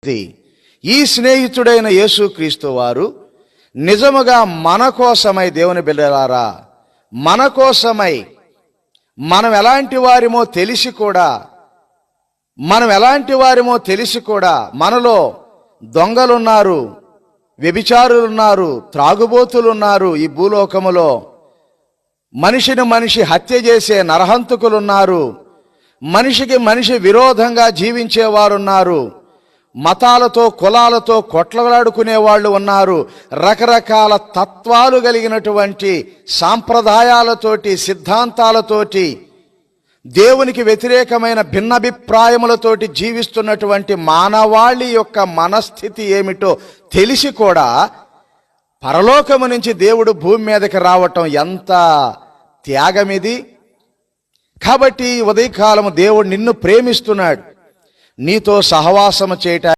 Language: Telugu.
ఈ స్నేహితుడైన యేసుక్రీస్తు వారు నిజముగా మన కోసమై, దేవుని బిడ్డలారా, మన కోసమై మనం ఎలాంటి వారిమో తెలిసి కూడా మనలో దొంగలున్నారు, వ్యభిచారులున్నారు, త్రాగుబోతులున్నారు, ఈ భూలోకములో మనిషిని మనిషి హత్య చేసే నరహంతకులున్నారు, మనిషికి మనిషి విరోధంగా జీవించేవారున్నారు, మతాలతో కులాలతో కొట్లాడుకునే వాళ్ళు ఉన్నారు, రకరకాల తత్వాలు కలిగినటువంటి సాంప్రదాయాలతోటి, సిద్ధాంతాలతోటి, దేవునికి వ్యతిరేకమైన భిన్నాభిప్రాయములతోటి జీవిస్తున్నటువంటి మానవాళి యొక్క మనస్థితి ఏమిటో తెలిసి కూడా పరలోకము నుంచి దేవుడు భూమి మీదకి రావటం ఎంత త్యాగమిది. కాబట్టి ఉదయకాలము దేవుడు నిన్ను ప్రేమిస్తున్నాడు, నీతో సహవాసము చేయటానికి